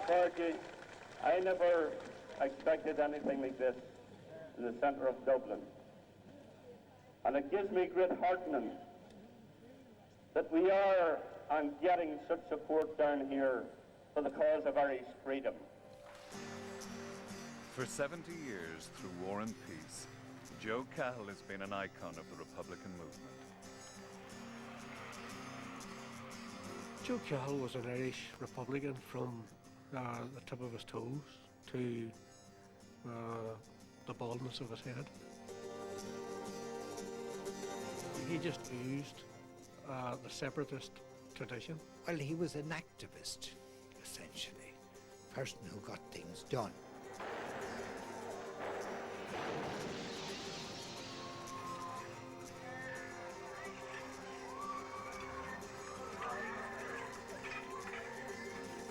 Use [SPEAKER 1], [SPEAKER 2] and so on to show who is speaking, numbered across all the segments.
[SPEAKER 1] Fergie, I never expected anything like this in the centre of Dublin. And it gives me great heartening that we are getting such support down here for the cause of Irish freedom.
[SPEAKER 2] For 70 years, through war and peace, Joe Cahill has been an icon of the Republican movement.
[SPEAKER 3] Joe Cahill was an Irish Republican from the tip of his toes to the baldness of his head. He just oozed the separatist tradition.
[SPEAKER 4] Well, he was an activist, essentially, a person who got things done.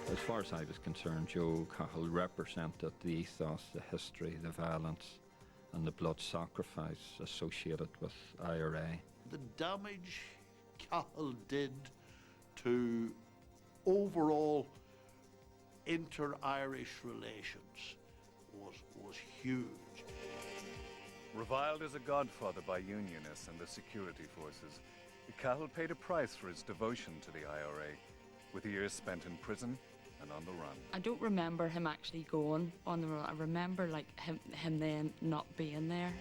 [SPEAKER 5] As far as I was concerned, Joe Cahill represented the ethos, the history, the violence and the blood sacrifice associated with IRA.
[SPEAKER 6] The damage Cahill did to overall inter-Irish relations was huge.
[SPEAKER 2] Reviled as a godfather by Unionists and the security forces, Cahill paid a price for his devotion to the IRA, with years spent in prison and on the run.
[SPEAKER 7] I don't remember him actually going on the run. I remember like him then not being there.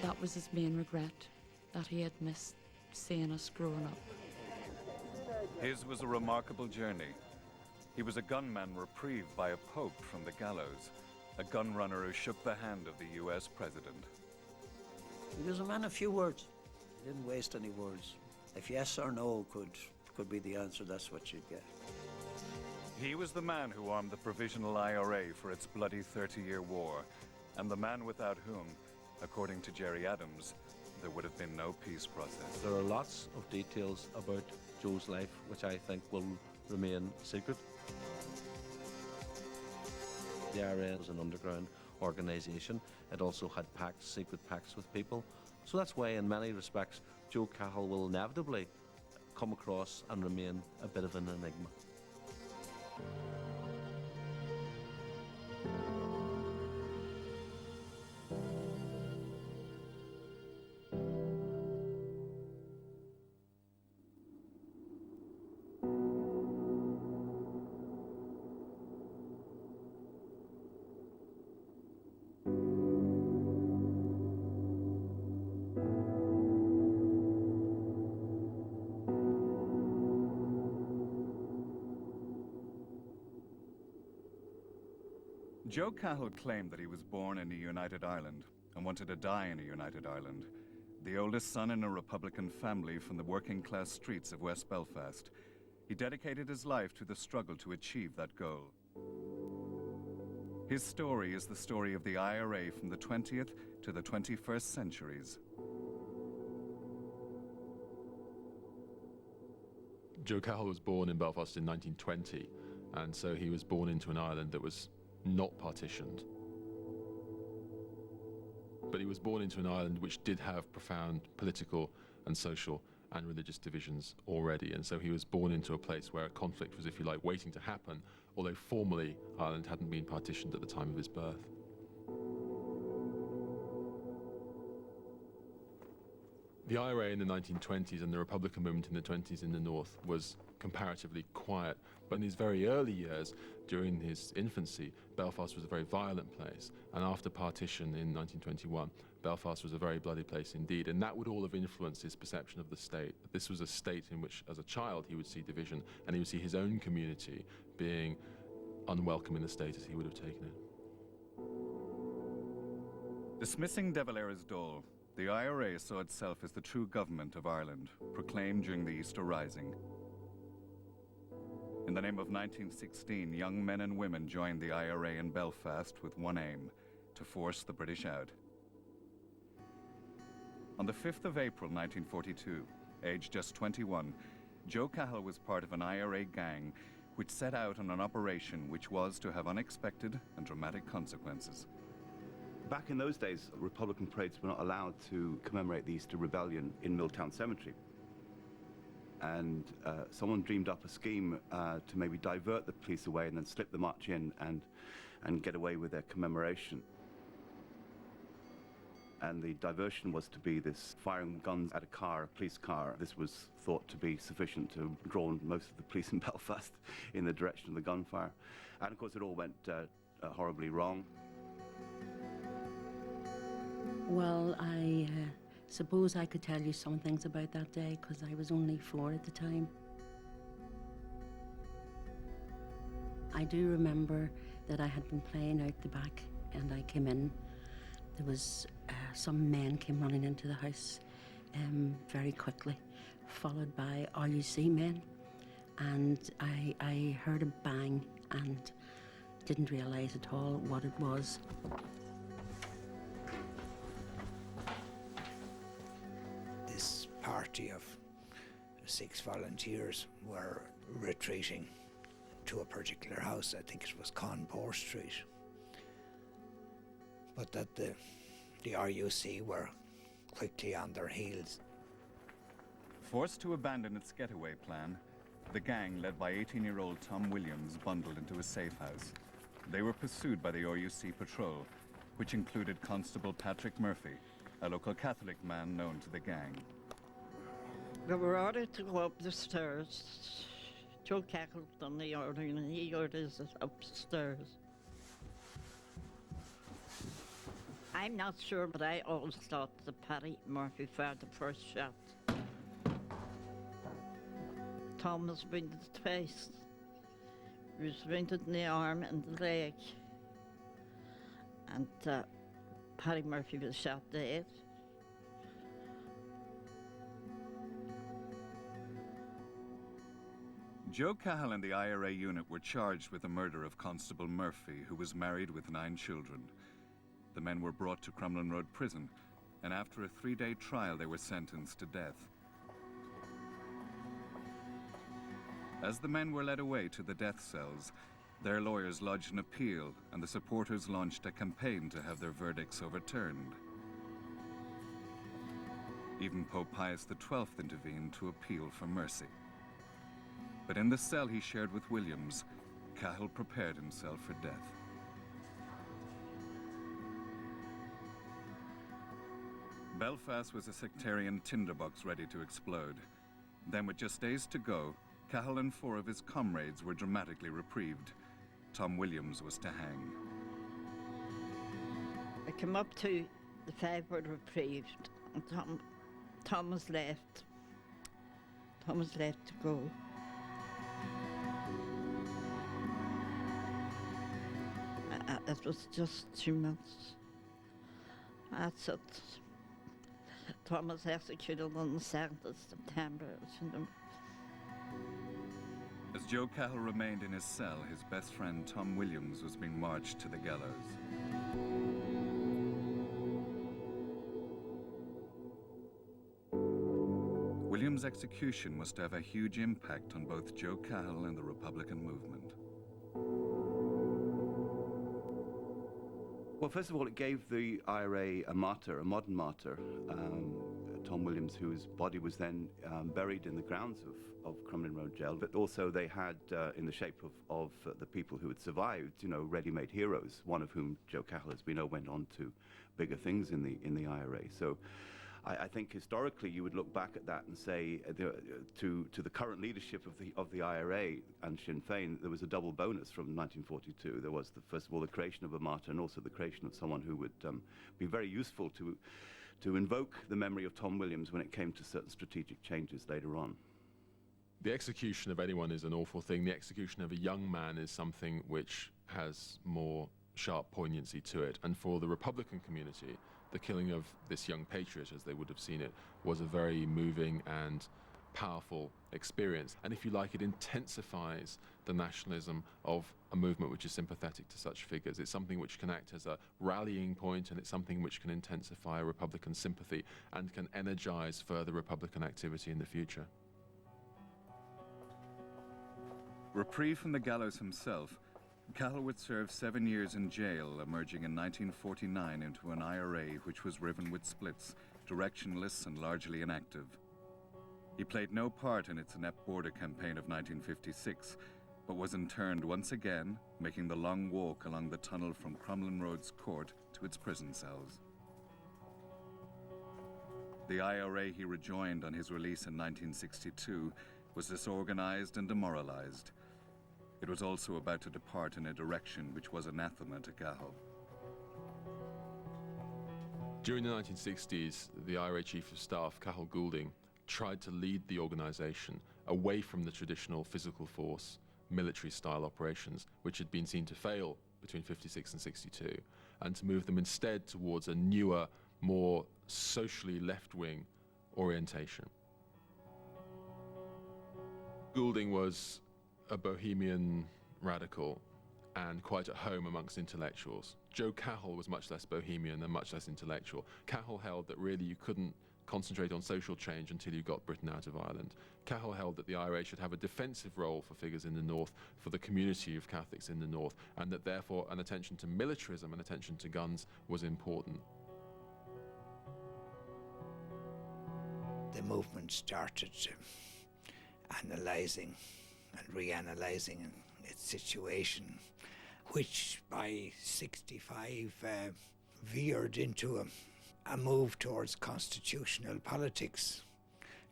[SPEAKER 7] That was his main regret, that he had missed seeing us growing up.
[SPEAKER 2] His was a remarkable journey. He was a gunman reprieved by a pope from the gallows, a gun runner who shook the hand of the US president.
[SPEAKER 8] He was a man of few words. He didn't waste any words. If yes or no could be the answer, that's what you'd get.
[SPEAKER 2] He was the man who armed the Provisional IRA for its bloody 30-year war, and the man without whom, according to Gerry Adams, there would have been no peace process.
[SPEAKER 9] There are lots of details about Joe's life which I think will remain secret. The IRA was an underground organisation. It also had pacts, secret pacts with people. So that's why, in many respects, Joe Cahill will inevitably come across and remain a bit of an enigma.
[SPEAKER 2] Joe Cahill claimed that he was born in a united Ireland and wanted to die in a united Ireland. The oldest son in a Republican family from the working-class streets of West Belfast, he dedicated his life to the struggle to achieve that goal. His story is the story of the IRA from the 20th to the 21st centuries.
[SPEAKER 10] Joe Cahill was born in Belfast in 1920, and so he was born into an Ireland that was not partitioned. But he was born into an Ireland which did have profound political and social and religious divisions already, and so he was born into a place where a conflict was, if you like, waiting to happen, although formally Ireland hadn't been partitioned at the time of his birth. The IRA in the 1920s and the Republican movement in the 20s in the North was comparatively quiet, but in his very early years, during his infancy, Belfast was a very violent place, and after partition in 1921, Belfast was a very bloody place indeed, and that would all have influenced his perception of the state. This was a state in which, as a child, he would see division, and he would see his own community being unwelcome in the state as he would have taken it.
[SPEAKER 2] Dismissing De Valera's Dáil, the IRA saw itself as the true government of Ireland, proclaimed during the Easter Rising. In the name of 1916, young men and women joined the IRA in Belfast with one aim: to force the British out. On the 5th of April 1942, aged just 21, Joe Cahill was part of an IRA gang which set out on an operation which was to have unexpected and dramatic consequences.
[SPEAKER 11] Back in those days, Republican parades were not allowed to commemorate the Easter Rebellion in Milltown Cemetery. and someone dreamed up a scheme to maybe divert the police away and then slip the march in and get away with their commemoration. And the diversion was to be this firing guns at a car, a police car. This was thought to be sufficient to draw most of the police in Belfast in the direction of the gunfire. And of course it all went horribly wrong.
[SPEAKER 12] Well, I suppose I could tell you some things about that day, because I was only 4 at the time. I do remember that I had been playing out the back and I came in. There was some men came running into the house very quickly, followed by RUC men, and I heard a bang and didn't realise at all what it was.
[SPEAKER 4] This party of 6 volunteers were retreating to a particular house. I think it was Conpore Street. But that the RUC were quickly on their heels.
[SPEAKER 2] Forced to abandon its getaway plan, the gang, led by 18-year-old Tom Williams, bundled into a safe house. They were pursued by the RUC patrol, which included Constable Patrick Murphy, a local Catholic man known to the gang.
[SPEAKER 13] We were ordered to go up the stairs. Joe Cahill done the ordering, and he ordered us upstairs. I'm not sure, but I always thought that Paddy Murphy fired the first shot. Tom was wounded twice. He was wounded in the arm and the leg. And Paddy Murphy was shot dead.
[SPEAKER 2] Joe Cahill and the IRA unit were charged with the murder of Constable Murphy, who was married with 9 children. The men were brought to Crumlin Road Prison, and after a 3-day trial, they were sentenced to death. As the men were led away to the death cells, their lawyers lodged an appeal, and the supporters launched a campaign to have their verdicts overturned. Even Pope Pius XII intervened to appeal for mercy. But in the cell he shared with Williams, Cahill prepared himself for death. Belfast was a sectarian tinderbox ready to explode. Then, with just days to go, Cahill and 4 of his comrades were dramatically reprieved. Tom Williams was to hang.
[SPEAKER 13] I came up to the 5 were reprieved, and Tom was left. Tom was left to go. It was just 2 months. That's it. Tom was executed on the 7th of September.
[SPEAKER 2] As Joe Cahill remained in his cell, his best friend Tom Williams was being marched to the gallows. Williams' execution was to have a huge impact on both Joe Cahill and the Republican movement.
[SPEAKER 11] Well, first of all, it gave the IRA a martyr, a modern martyr, Tom Williams, whose body was then buried in the grounds of Crumlin Road Jail. But also they had, in the shape of the people who had survived, you know, ready-made heroes, one of whom, Joe Cahill, as we know, went on to bigger things in the IRA. So I think historically you would look back at that and say to the current leadership of the IRA and Sinn Féin, there was a double bonus from 1942. There was, first of all, the creation of a martyr, and also the creation of someone who would be very useful to invoke the memory of Tom Williams when it came to certain strategic changes later on.
[SPEAKER 10] The execution of anyone is an awful thing. The execution of a young man is something which has more sharp poignancy to it. And for the Republican community, the killing of this young patriot, as they would have seen it, was a very moving and powerful experience. And if you like, it intensifies the nationalism of a movement which is sympathetic to such figures. It's something which can act as a rallying point, and it's something which can intensify Republican sympathy and can energize further Republican activity in the future.
[SPEAKER 2] Reprieved from the gallows himself, Cahill would serve 7 years in jail, emerging in 1949 into an IRA which was riven with splits, directionless and largely inactive. He played no part in its inept border campaign of 1956, but was interned once again, making the long walk along the tunnel from Crumlin Road's court to its prison cells. The IRA he rejoined on his release in 1962 was disorganized and demoralized. It was also about to depart in a direction which was anathema to Cahill.
[SPEAKER 10] During the 1960s, the IRA Chief of Staff, Cahill Goulding, tried to lead the organization away from the traditional physical force, military-style operations, which had been seen to fail between 56 and 62, and to move them instead towards a newer, more socially left-wing orientation. Goulding was a bohemian radical and quite at home amongst intellectuals. Joe Cahill was much less bohemian and much less intellectual. Cahill held that really you couldn't concentrate on social change until you got Britain out of Ireland. Cahill held that the IRA should have a defensive role for figures in the north, for the community of Catholics in the north, and that therefore an attention to militarism and attention to guns was important.
[SPEAKER 4] The movement started analysing and reanalyzing its situation, which by 65 veered into a move towards constitutional politics.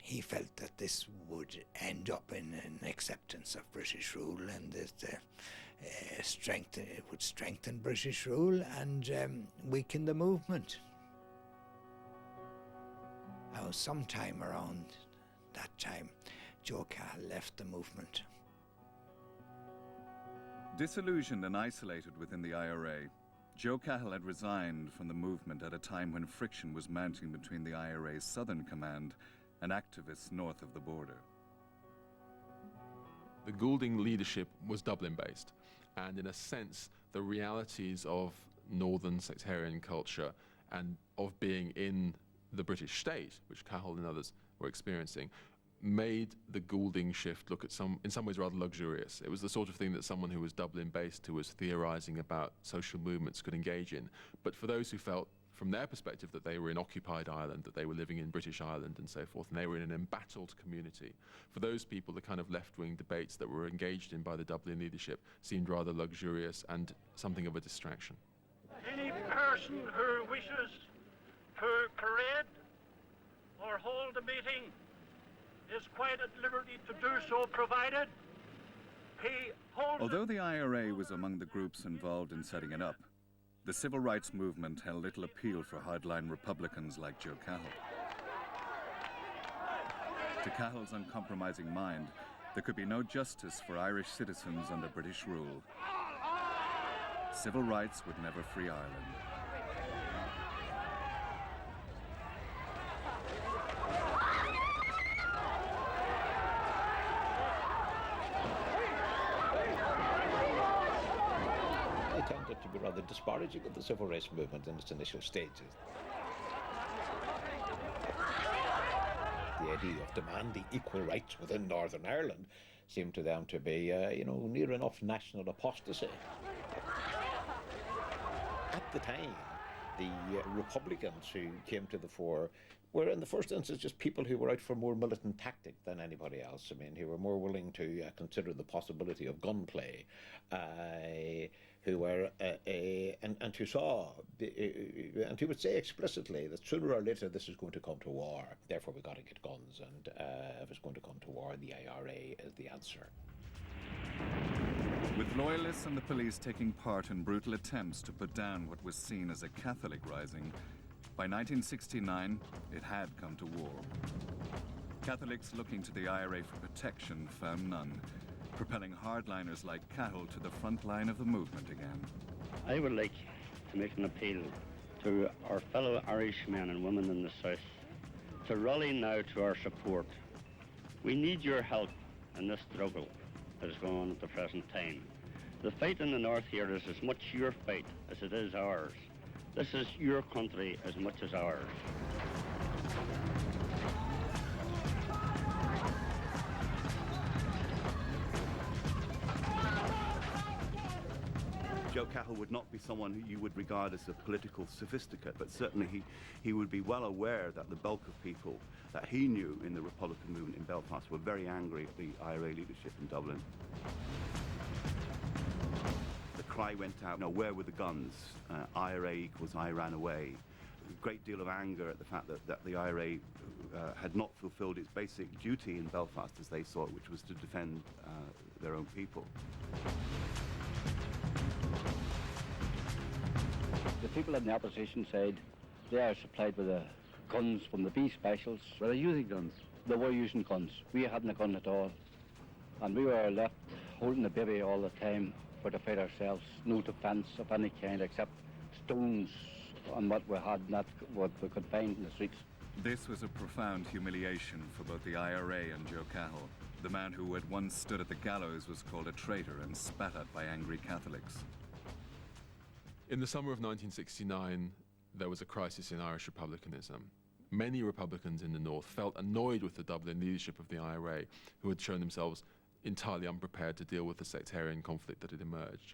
[SPEAKER 4] He felt that this would end up in an acceptance of British rule, and that it would strengthen British rule and weaken the movement. Now, sometime around that time, Joe Cahill left the movement.
[SPEAKER 2] Disillusioned and isolated within the IRA, Joe Cahill had resigned from the movement at a time when friction was mounting between the IRA's southern command and activists north of the border.
[SPEAKER 10] The Goulding leadership was Dublin-based, and in a sense, the realities of northern sectarian culture and of being in the British state, which Cahill and others were experiencing, made the Goulding shift look in some ways rather luxurious. It was the sort of thing that someone who was Dublin-based, who was theorising about social movements, could engage in. But for those who felt, from their perspective, that they were in occupied Ireland, that they were living in British Ireland and so forth, and they were in an embattled community, for those people, the kind of left-wing debates that were engaged in by the Dublin leadership seemed rather luxurious and something of a distraction.
[SPEAKER 14] Any person who wishes to parade or hold a meeting is quite at liberty to do so, provided he holds...
[SPEAKER 2] Although the IRA was among the groups involved in setting it up, the civil rights movement held little appeal for hardline Republicans like Joe Cahill. To Cahill's uncompromising mind, there could be no justice for Irish citizens under British rule. Civil rights would never free Ireland.
[SPEAKER 15] To be rather disparaging of the civil rights movement in its initial stages. The idea of demanding equal rights within Northern Ireland seemed to them to be, near enough national apostasy. At the time, the Republicans who came to the fore were in the first instance just people who were out for more militant tactic than anybody else. I mean, who were more willing to consider the possibility of gunplay, who were, and who saw, and who would say explicitly that sooner or later this is going to come to war, therefore we've got to get guns, and if it's going to come to war, the IRA is the answer.
[SPEAKER 2] With loyalists and the police taking part in brutal attempts to put down what was seen as a Catholic rising, by 1969, it had come to war. Catholics looking to the IRA for protection found none, propelling hardliners like Cahill to the front line of the movement again.
[SPEAKER 16] I would like to make an appeal to our fellow Irish men and women in the South to rally now to our support. We need your help in this struggle that is going on at the present time. The fight in the north here is as much your fight as it is ours. This is your country as much as ours.
[SPEAKER 11] Joe Cahill would not be someone who you would regard as a political sophisticate, but certainly he would be well aware that the bulk of people that he knew in the Republican movement in Belfast were very angry at the IRA leadership in Dublin. The cry went out, where were the guns? IRA equals I ran away. A great deal of anger at the fact that the IRA had not fulfilled its basic duty in Belfast as they saw it, which was to defend their own people.
[SPEAKER 17] The people in the opposition side, they are supplied with the guns from the B specials. Were they using guns? They were using guns. We hadn't a gun at all. And we were left holding the baby all the time for to fight ourselves. No defence of any kind except stones on what we had, not what we could find in the streets.
[SPEAKER 2] This was a profound humiliation for both the IRA and Joe Cahill. The man who had once stood at the gallows was called a traitor and spat at by angry Catholics.
[SPEAKER 10] In the summer of 1969, there was a crisis in Irish republicanism. Many Republicans in the North felt annoyed with the Dublin leadership of the IRA, who had shown themselves entirely unprepared to deal with the sectarian conflict that had emerged.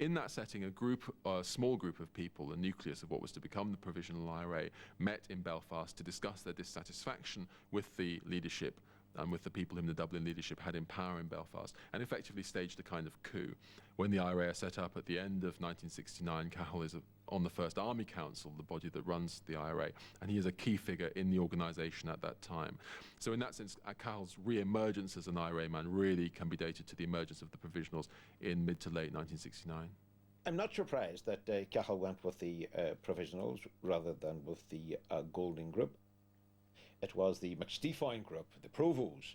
[SPEAKER 10] In that setting, a small group of people, the nucleus of what was to become the Provisional IRA, met in Belfast to discuss their dissatisfaction with the leadership and with the people whom the Dublin leadership had in power in Belfast, and effectively staged a kind of coup. When the IRA set up at the end of 1969, Cahill is on the First Army Council, the body that runs the IRA, and he is a key figure in the organisation at that time. So in that sense, Cahill's re-emergence as an IRA man really can be dated to the emergence of the Provisionals in mid to late 1969.
[SPEAKER 15] I'm not surprised that Cahill went with the Provisionals rather than with the Golding Group. It was the McSteefoin Group, the Provos,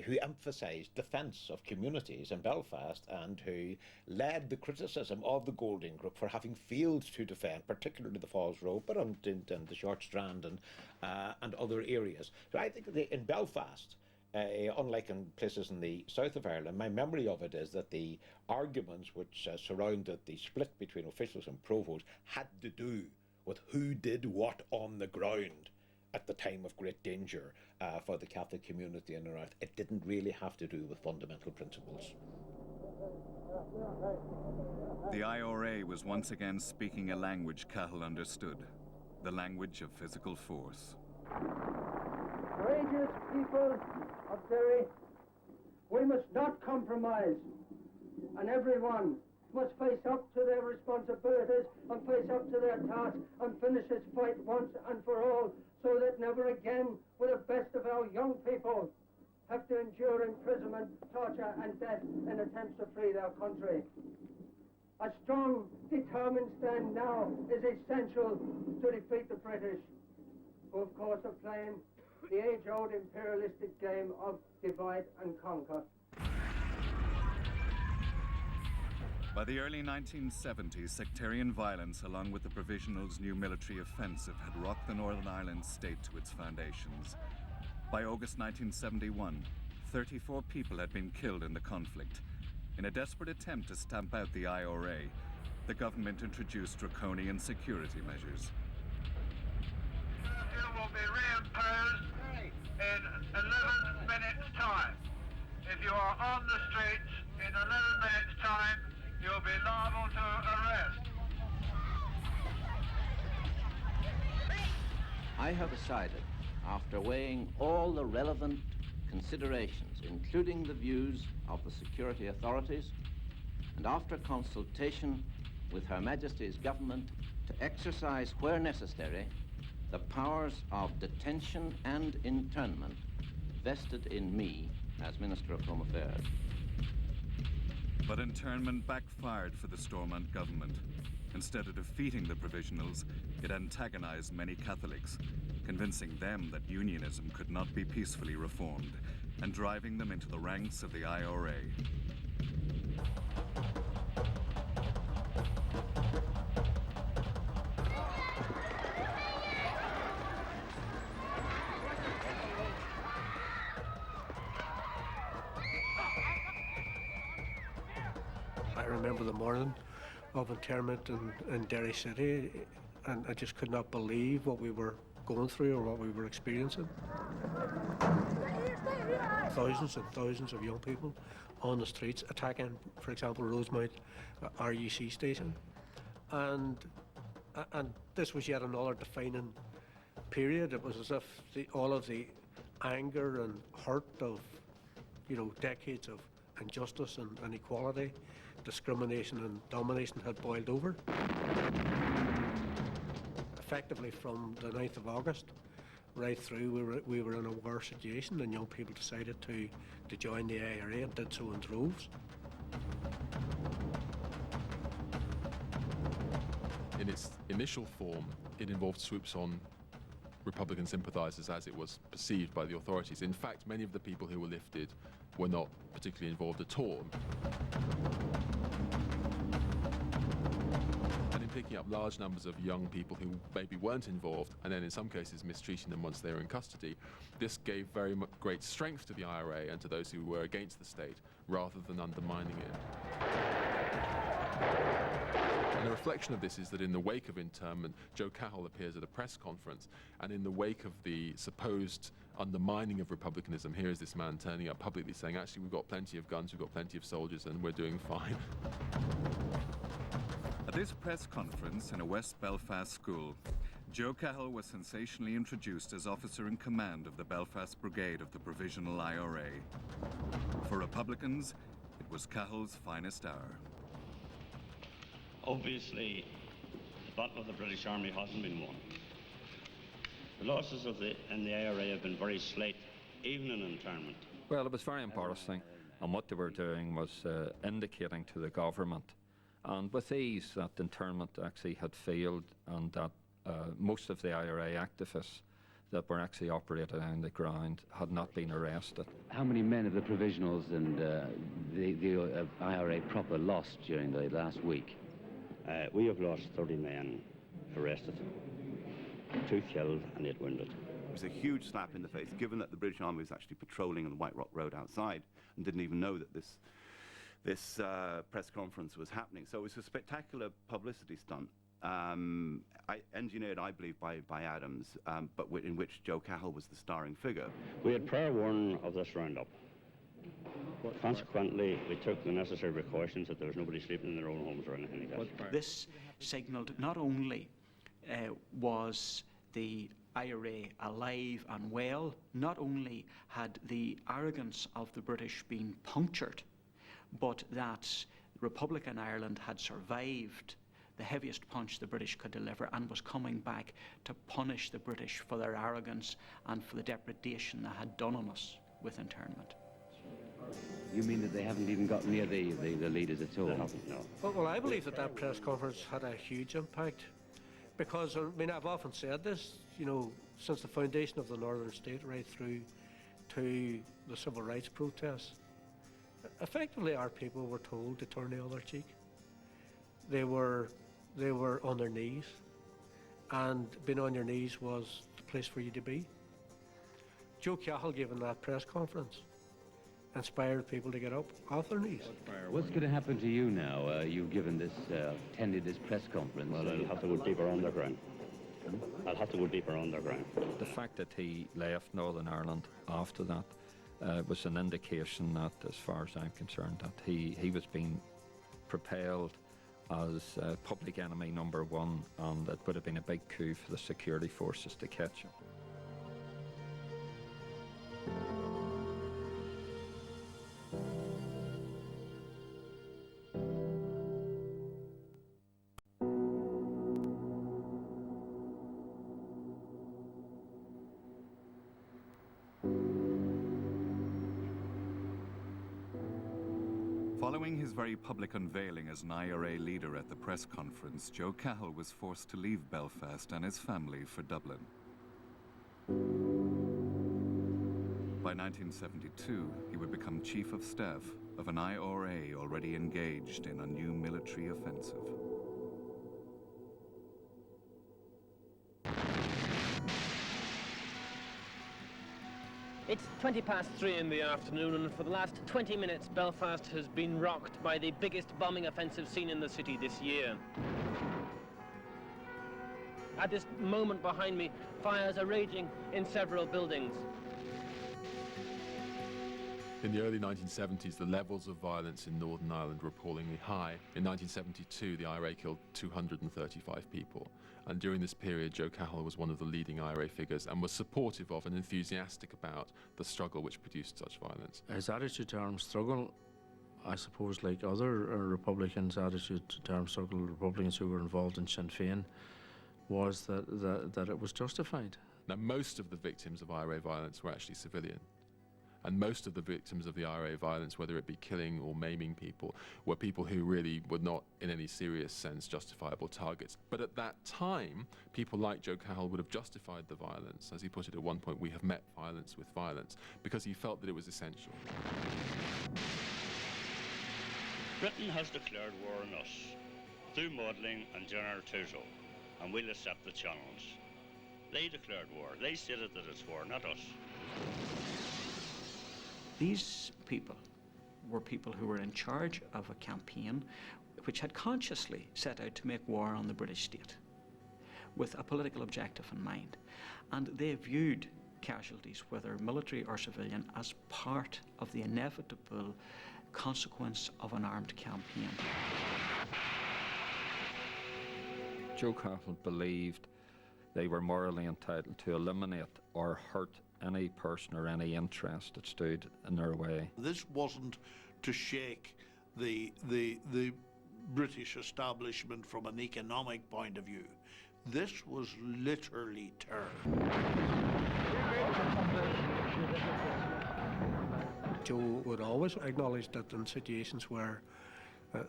[SPEAKER 15] who emphasised defence of communities in Belfast and who led the criticism of the Golding Group for having failed to defend, particularly the Falls Road, but and the Short Strand and other areas. So I think that in Belfast, unlike in places in the south of Ireland, my memory of it is that the arguments which surrounded the split between officials and provosts had to do with who did what on the ground at the time of great danger for the Catholic community in the north. It didn't really have to do with fundamental principles.
[SPEAKER 2] The IRA was once again speaking a language Cahill understood, the language of physical force.
[SPEAKER 18] Courageous people of Derry, we must not compromise, and everyone must face up to their responsibilities and face up to their task and finish this fight once and for all, so that never again will the best of our young people have to endure imprisonment, torture and death in attempts to free their country. A strong, determined stand now is essential to defeat the British, who of course are playing the age-old imperialistic game of divide and conquer.
[SPEAKER 2] By the early 1970s, sectarian violence, along with the Provisionals' new military offensive, had rocked the Northern Ireland state to its foundations. By August 1971, 34 people had been killed in the conflict. In a desperate attempt to stamp out the IRA, the government introduced draconian security measures.
[SPEAKER 14] Curfew will be reimposed in 11 minutes' time. If you are on the streets in 11 minutes' time, you'll be liable to arrest.
[SPEAKER 19] I have decided, after weighing all the relevant considerations, including the views of the security authorities, and after consultation with Her Majesty's government, to exercise, where necessary, the powers of detention and internment vested in me as Minister of Home Affairs.
[SPEAKER 2] But internment backfired for the Stormont government. Instead of defeating the Provisionals, it antagonized many Catholics, convincing them that unionism could not be peacefully reformed, and driving them into the ranks of the IRA.
[SPEAKER 3] I remember the morning of internment in Derry City, and I just could not believe what we were going through or what we were experiencing. Thousands and thousands of young people on the streets attacking, for example, Rosemount RUC station. And this was yet another defining period. It was as if all of the anger and hurt of, decades of injustice and inequality, discrimination and domination had boiled over. Effectively from the 9th of August right through, we were in a war situation, and young people decided to join the IRA and did so in droves.
[SPEAKER 10] In its initial form, it involved swoops on Republican sympathisers as it was perceived by the authorities. In fact, many of the people who were lifted were not particularly involved at all. And in picking up large numbers of young people who maybe weren't involved, and then in some cases mistreating them once they were in custody, this gave very great strength to the IRA and to those who were against the state, rather than undermining it. And a reflection of this is that in the wake of internment, Joe Cahill appears at a press conference, and in the wake of the supposed undermining of republicanism, here is this man turning up publicly saying, actually, we've got plenty of guns, we've got plenty of soldiers, and we're doing fine.
[SPEAKER 2] At this press conference in a West Belfast school, Joe Cahill was sensationally introduced as officer in command of the Belfast Brigade of the Provisional IRA. For Republicans, it was Cahill's finest hour.
[SPEAKER 16] Obviously, the battle of the British Army hasn't been won. The losses in the IRA have been very slight, even in internment.
[SPEAKER 5] Well, it was very embarrassing, and what they were doing was indicating to the government, and with ease, that internment actually had failed, and that most of the IRA activists that were actually operating on the ground had not been arrested.
[SPEAKER 17] How many men of the provisionals and the IRA proper lost during the last week?
[SPEAKER 16] We have lost 30 men arrested, 2 killed and 8 wounded.
[SPEAKER 11] It was a huge slap in the face, given that the British Army was actually patrolling on the White Rock Road outside and didn't even know that this press conference was happening. So it was a spectacular publicity stunt, engineered, I believe, by Adams, but in which Joe Cahill was the starring figure.
[SPEAKER 16] We had prior warning of this roundup. Consequently, we took the necessary precautions that there was nobody sleeping in their own homes or anything like that.
[SPEAKER 20] This signalled not only was the IRA alive and well, not only had the arrogance of the British been punctured, but that Republican Ireland had survived the heaviest punch the British could deliver and was coming back to punish the British for their arrogance and for the depredation they had done on us with internment.
[SPEAKER 17] You mean that they haven't even got near the leaders at all?
[SPEAKER 16] They haven't, no.
[SPEAKER 3] Well, I believe that press conference had a huge impact, because, I've often said this, since the foundation of the Northern State right through to the civil rights protests, effectively our people were told to turn the other cheek. They were on their knees, and being on your knees was the place for you to be. Joe Cahill, given that press conference, inspired people to get up off their knees.
[SPEAKER 17] What's going to happen to you now? You've given this, attended this press conference.
[SPEAKER 16] Well, I'll have to go deeper underground. I'll have to go deeper underground.
[SPEAKER 5] The fact that he left Northern Ireland after that was an indication that, as far as I'm concerned, that he was being propelled as public enemy #1, and it would have been a big coup for the security forces to catch him.
[SPEAKER 2] Following his very public unveiling as an IRA leader at the press conference, Joe Cahill was forced to leave Belfast and his family for Dublin. By 1972, he would become chief of staff of an IRA already engaged in a new military offensive.
[SPEAKER 21] It's 3:20 in the afternoon, and for the last 20 minutes, Belfast has been rocked by the biggest bombing offensive seen in the city this year. At this moment behind me, fires are raging in several buildings.
[SPEAKER 10] In the early 1970s, the levels of violence in Northern Ireland were appallingly high. In 1972, the IRA killed 235 people. And during this period, Joe Cahill was one of the leading IRA figures and was supportive of and enthusiastic about the struggle which produced such violence.
[SPEAKER 1] His attitude to armed struggle, I suppose, like other Republicans' attitude to armed struggle, Republicans who were involved in Sinn Féin, was that it was justified.
[SPEAKER 10] Now, most of the victims of IRA violence were actually civilian. And most of the victims of the IRA violence, whether it be killing or maiming people, were people who really were not in any serious sense justifiable targets. But at that time, people like Joe Cahill would have justified the violence. As he put it at one point, we have met violence with violence, because he felt that it was essential.
[SPEAKER 16] Britain has declared war on us through modelling and general refusal, and we'll accept the challenge. They declared war. They stated that it's war, not us.
[SPEAKER 20] These people were people who were in charge of a campaign which had consciously set out to make war on the British state with a political objective in mind. And they viewed casualties, whether military or civilian, as part of the inevitable consequence of an armed campaign.
[SPEAKER 5] Joe Cahill believed they were morally entitled to eliminate or hurt any person or any interest that stood in their way.
[SPEAKER 6] This wasn't to shake the British establishment from an economic point of view. This was literally terror.
[SPEAKER 3] Joe would always acknowledge that in situations where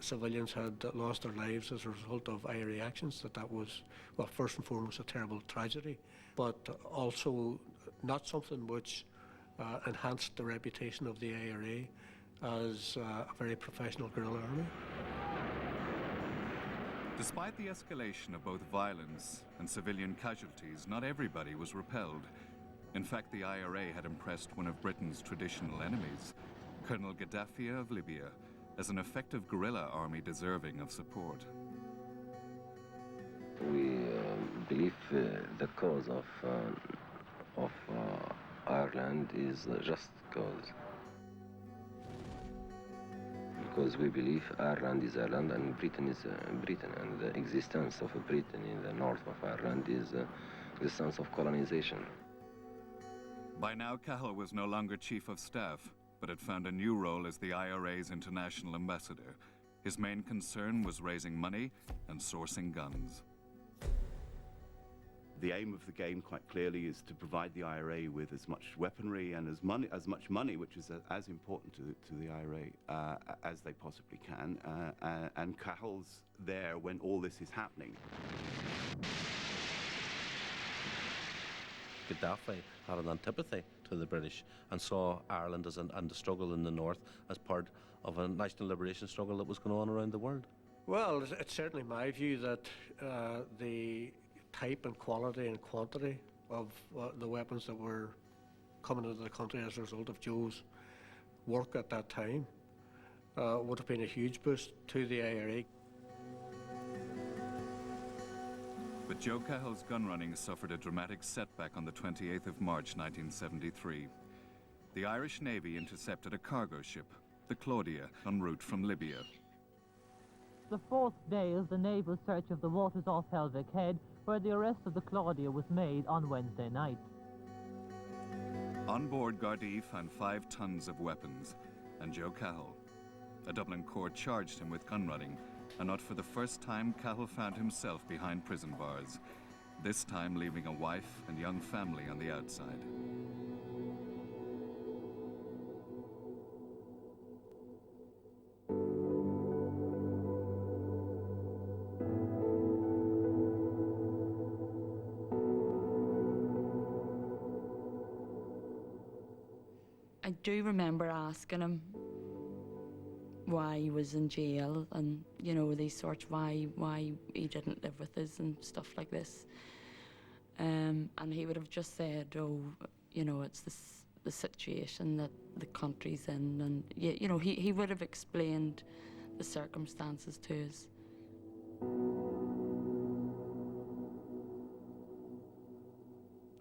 [SPEAKER 3] civilians had lost their lives as a result of IRA actions, that was, well, first and foremost a terrible tragedy, but also not something which enhanced the reputation of the IRA as a very professional guerrilla army.
[SPEAKER 2] Despite the escalation of both violence and civilian casualties, not everybody was repelled. In fact, the IRA had impressed one of Britain's traditional enemies, Colonel Gaddafi of Libya, as an effective guerrilla army deserving of support.
[SPEAKER 22] We believe the cause of Ireland is a just cause. Because we believe Ireland is Ireland and Britain is Britain, and the existence of Britain in the north of Ireland is the existence of colonization.
[SPEAKER 2] By now, Cahill was no longer chief of staff, but had found a new role as the IRA's international ambassador. His main concern was raising money and sourcing guns.
[SPEAKER 11] The aim of the game, quite clearly, is to provide the IRA with as much weaponry and as much money, which is as important to the IRA as they possibly can. And Cahill's there when all this is happening.
[SPEAKER 9] Gaddafi had an antipathy to the British and saw Ireland and the struggle in the north as part of a national liberation struggle that was going on around the world.
[SPEAKER 3] Well, it's certainly my view that the type and quality and quantity of the weapons that were coming into the country as a result of Joe's work at that time would have been a huge boost to the IRA.
[SPEAKER 2] But Joe Cahill's gun running suffered a dramatic setback on the 28th of March 1973. The Irish Navy intercepted a cargo ship, the Claudia, en route from Libya.
[SPEAKER 23] The fourth day of the naval search of the waters off Helvick Head, where the arrest of the Claudia was made on Wednesday night.
[SPEAKER 2] On board, Gardaí found 5 tons of weapons, and Joe Cahill. A Dublin court charged him with gun running, and not for the first time, Cahill found himself behind prison bars, this time leaving a wife and young family on the outside.
[SPEAKER 7] I do remember asking him why he was in jail and, you know, these sorts, why he didn't live with us and stuff like this. And he would have just said, oh, you know, it's the situation that the country's in, and, you know, he would have explained the circumstances to us.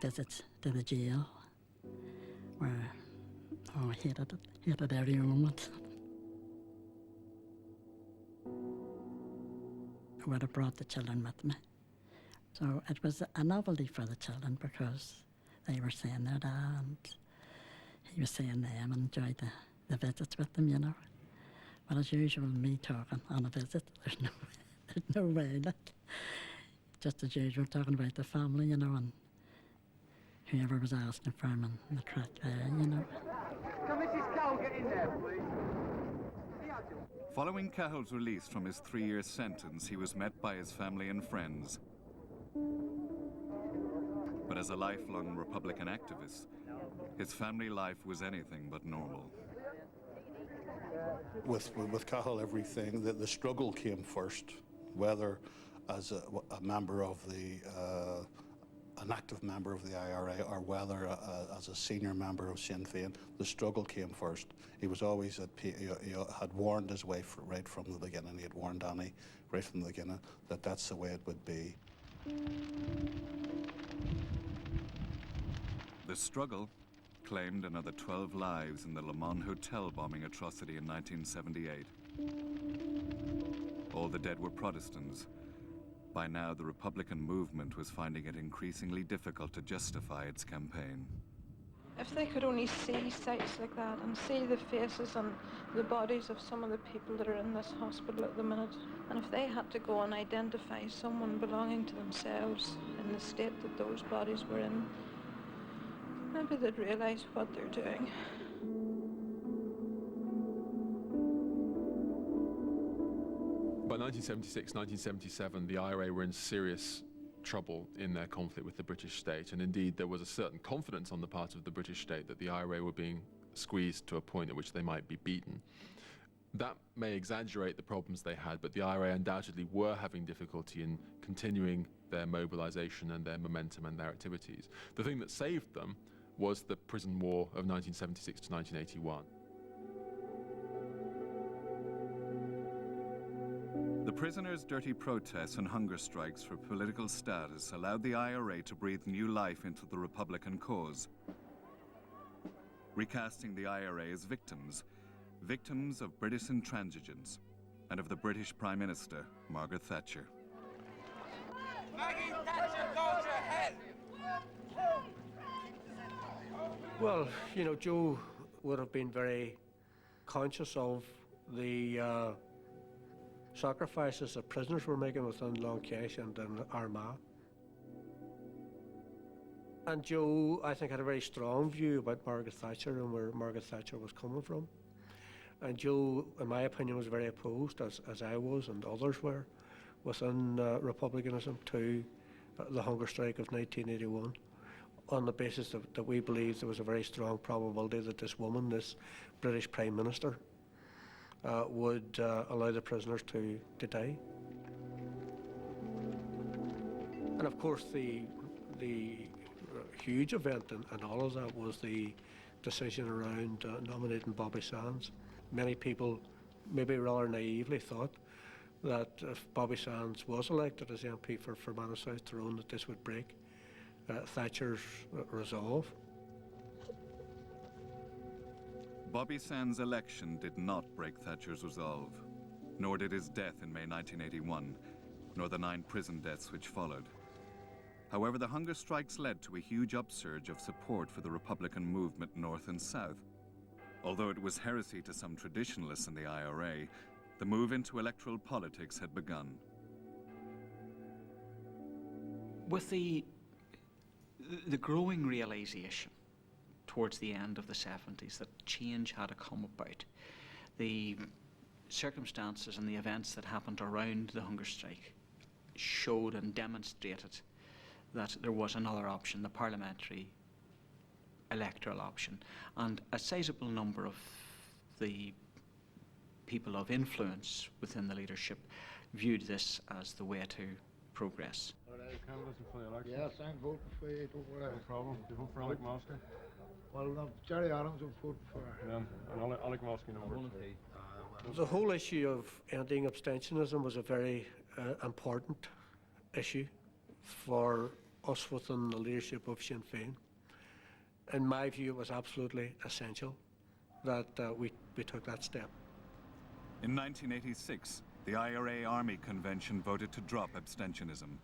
[SPEAKER 8] visits to the jail, where I hated every moment. I would have brought the children with me. So it was a novelty for the children because they were seeing their dad and he was seeing them and enjoyed the visits with them, you know. But as usual, me talking on a visit, there's no way, like. Just as usual, talking about the family, you know, and whoever was asking for him and the crack there, you know.
[SPEAKER 18] Can Mrs. Cole get in there, please?
[SPEAKER 2] Following Cahill's release from his 3-year sentence, he was met by his family and friends. But as a lifelong Republican activist, his family life was anything but normal.
[SPEAKER 6] With Cahill, everything, the struggle came first, whether as a member of an active member of the IRA or whether as a senior member of Sinn Féin, the struggle came first. He was always he had warned his wife right from the beginning. He had warned Annie right from the beginning that that's the way it would be.
[SPEAKER 2] The struggle claimed another 12 lives in the Le Mans Hotel bombing atrocity in 1978. All the dead were Protestants. By now, the Republican movement was finding it increasingly difficult to justify its campaign.
[SPEAKER 12] If they could only see sights like that and see the faces and the bodies of some of the people that are in this hospital at the minute, and if they had to go and identify someone belonging to themselves in the state that those bodies were in, maybe they'd realise what they're doing.
[SPEAKER 10] By 1976, 1977, the IRA were in serious trouble in their conflict with the British state, and indeed there was a certain confidence on the part of the British state that the IRA were being squeezed to a point at which they might be beaten. That may exaggerate the problems they had, but the IRA undoubtedly were having difficulty in continuing their mobilization and their momentum and their activities. The thing that saved them was the prison war of 1976 to 1981.
[SPEAKER 2] The prisoners' dirty protests and hunger strikes for political status allowed the IRA to breathe new life into the Republican cause, recasting the IRA as victims of British intransigence and of the British Prime Minister, Margaret Thatcher.
[SPEAKER 18] Maggie Thatcher goes to hell!
[SPEAKER 3] Well, you know, Joe would have been very conscious of the sacrifices that prisoners were making within Longcash and in Armagh. And Joe, I think, had a very strong view about Margaret Thatcher and where Margaret Thatcher was coming from. And Joe, in my opinion, was very opposed, as I was and others were, within republicanism to the hunger strike of 1981, on the basis that we believed there was a very strong probability that this woman, this British Prime Minister, would allow the prisoners to die. And of course the huge event in all of that was the decision around nominating Bobby Sands. Many people, maybe rather naively, thought that if Bobby Sands was elected as MP for Fermanagh South Tyrone, that this would break Thatcher's resolve.
[SPEAKER 2] Bobby Sands' election did not break Thatcher's resolve, nor did his death in May 1981, nor the 9 prison deaths which followed. However, the hunger strikes led to a huge upsurge of support for the Republican movement north and south. Although it was heresy to some traditionalists in the IRA, the move into electoral politics had begun.
[SPEAKER 20] With the growing realization towards the end of the 70s that change had to come about, the circumstances and the events that happened around the hunger strike showed and demonstrated that there was another option, the parliamentary electoral option, and a sizable number of the people of influence within the leadership viewed this as the way to progress.
[SPEAKER 13] Yes, I'm voting for you, don't worry.
[SPEAKER 24] No problem. Do you vote for Alec Mosky?
[SPEAKER 13] Well, no, Jerry Adams I'm voting for.
[SPEAKER 24] Yeah, and Alec Mosky no votes for.
[SPEAKER 3] The whole issue of ending abstentionism was a very important issue for us within the leadership of Sinn Féin. In my view, it was absolutely essential that we took that step.
[SPEAKER 2] In 1986, the IRA Army Convention voted to drop abstentionism,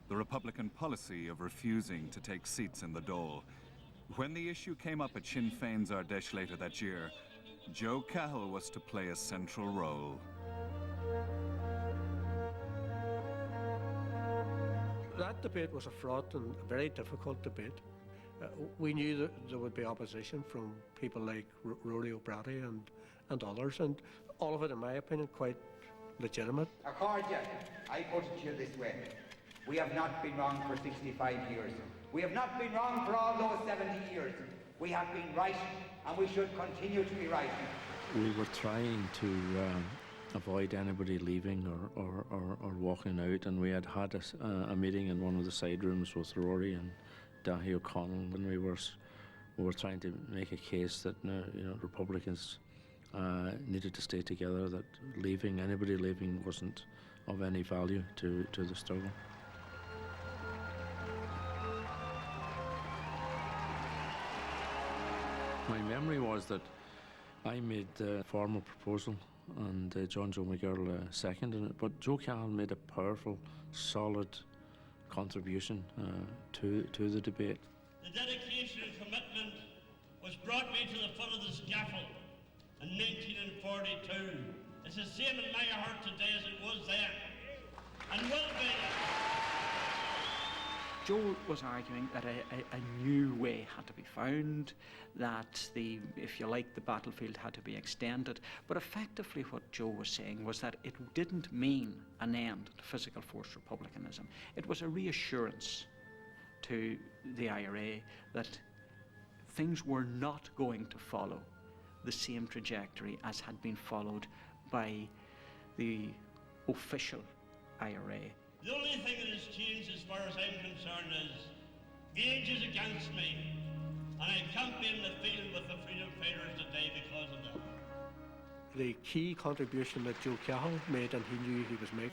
[SPEAKER 2] the Republican policy of refusing to take seats in the Dáil. When the issue came up at Sinn Féin's Ardèche later that year, Joe Cahill was to play a central role.
[SPEAKER 3] That debate was a fraught and a very difficult debate. We knew that there would be opposition from people like Rory O'Brady and others, and all of it, in my opinion, quite legitimate.
[SPEAKER 4] Accordia, I put it to you this way. We have not been wrong for 65 years. We have not been wrong for all those 70 years. We have been right, and we should continue to be right.
[SPEAKER 1] We were trying to avoid anybody leaving or walking out, and we had a meeting in one of the side rooms with Rory and Daithí O'Connell, when we were trying to make a case that Republicans needed to stay together, that anybody leaving wasn't of any value to the struggle. My memory was that I made the formal proposal and John Joe McGill seconded it, but Joe Cahill made a powerful, solid contribution to the debate.
[SPEAKER 14] The dedication and commitment which brought me to the foot of the scaffold in 1942. It's the same in my heart today as it was then, and will be.
[SPEAKER 20] Joe was arguing that a new way had to be found, that if you like, the battlefield had to be extended. But effectively what Joe was saying was that it didn't mean an end to physical force republicanism. It was a reassurance to the IRA that things were not going to follow the same trajectory as had been followed by the official IRA.
[SPEAKER 14] The only thing that has changed as far as I'm concerned is age is against me, and I can't be in the field with the freedom fighters today because of that.
[SPEAKER 3] The key contribution that Joe Cahill made, and he knew he was making,